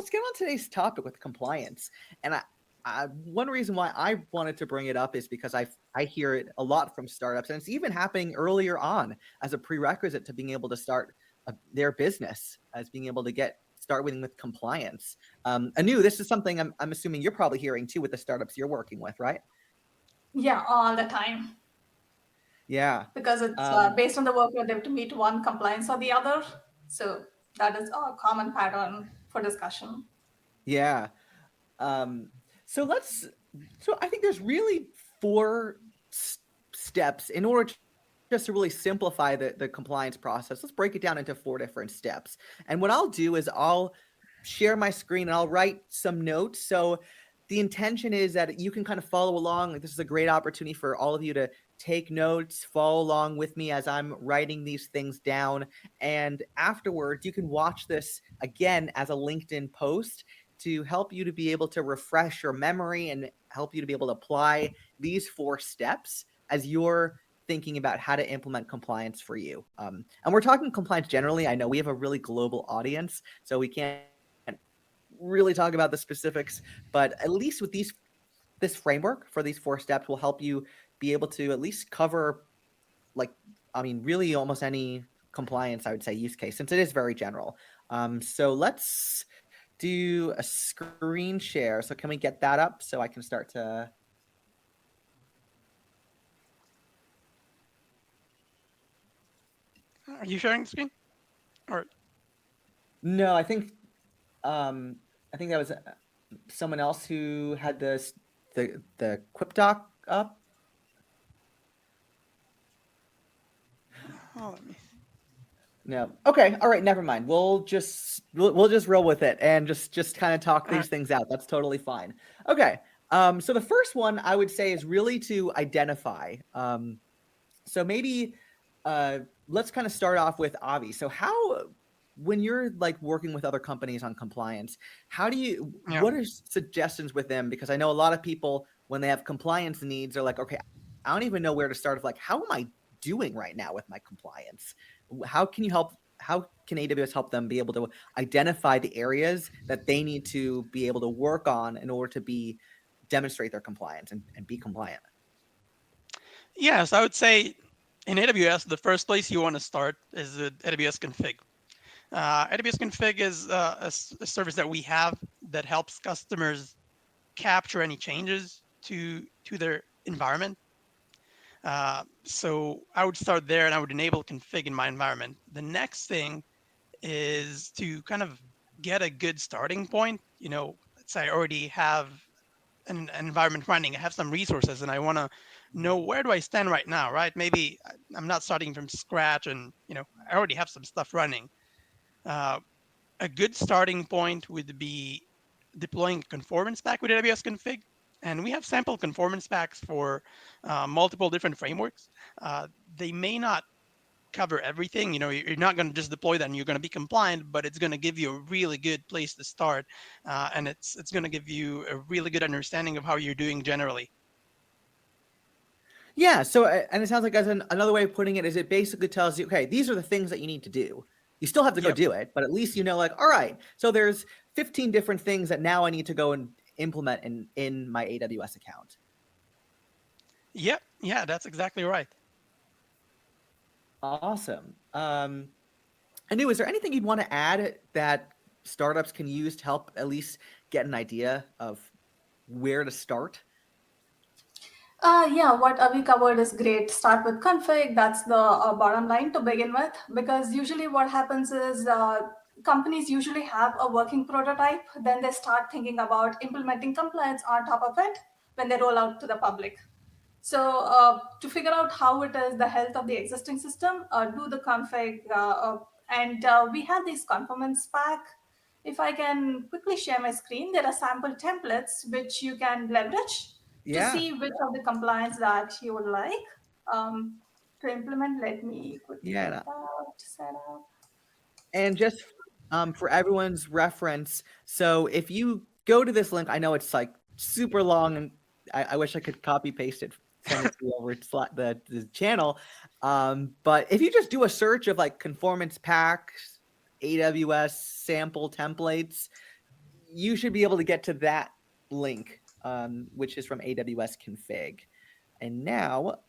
let's get on today's topic with compliance. And one reason why I wanted to bring it up is because I hear it a lot from startups, and it's even happening earlier on as a prerequisite to being able to start their business, as being able to start with compliance. Anu, this is something I'm assuming you're probably hearing too with the startups you're working with, right? Yeah, all the time. Yeah. Because it's based on the workload, they have to meet one compliance or the other. So that is a common pattern for discussion. Yeah. So I think there's really four steps in order just to really simplify the compliance process. Let's break it down into 4 different steps. And what I'll do is I'll share my screen and I'll write some notes. So the intention is that you can kind of follow along. Like, this is a great opportunity for all of you to take notes, follow along with me as I'm writing these things down. And afterwards, you can watch this again as a LinkedIn post to help you to be able to refresh your memory and help you to be able to apply these 4 steps as you're thinking about how to implement compliance for you. And we're talking compliance generally. I know we have a really global audience, so we can't really talk about the specifics, but at least with this framework for these 4 steps will help you be able to at least cover, really almost any compliance, I would say, use case, since it is very general. So let's do a screen share. So can we get that up so I can start to... Are you sharing the screen? Or No, I think that was someone else who had the Quip doc up. let me. No. Okay. All right. Never mind. We'll just roll with it and just kind of talk these things out. That's totally fine. Okay. So the first one I would say is really to identify. So maybe let's kind of start off with Avi. So when you're working with other companies on compliance, what are suggestions with them? Because I know a lot of people, when they have compliance needs, are like, okay, I don't even know where to start. How am I doing right now with my compliance? How can AWS help them be able to identify the areas that they need to be able to work on in order to demonstrate their compliance and be compliant? Yes, I would say in AWS, the first place you want to start is the AWS config. AWS config is a service that we have that helps customers capture any changes to their environment. So I would start there and I would enable config in my environment. The next thing is to kind of get a good starting point. Let's say I already have an environment running, I have some resources, and I want to know, where do I stand right now, right? Maybe I'm not starting from scratch and, I already have some stuff running. A good starting point would be deploying conformance pack with AWS config. And we have sample conformance packs for multiple different frameworks. They may not cover everything. You're not going to just deploy that and you're going to be compliant, but it's going to give you a really good place to start. And it's going to give you a really good understanding of how you're doing generally. Yeah. So, and it sounds like another way of putting it is it basically tells you, okay, these are the things that you need to do. You still have to go do it, but at least all right, so there's 15 different things that now I need to go and implement in my AWS account. Yep. Yeah, that's exactly right. Awesome. Anu, is there anything you'd want to add that startups can use to help at least get an idea of where to start? Yeah, what Avi covered is great. Start with config. That's the bottom line to begin with, because usually what happens is companies usually have a working prototype. Then they start thinking about implementing compliance on top of it when they roll out to the public. So to figure out how it is the health of the existing system, do the config. And we have these conformance pack. If I can quickly share my screen, there are sample templates which you can leverage to Yeah. see which of the compliance that you would like to implement. Let me quickly get that set up. And just for everyone's reference, so if you go to this link, I know it's super long, and I wish I could copy paste it, send it to you over the channel. But if you just do a search of conformance packs, AWS sample templates, you should be able to get to that link, which is from AWS config. And now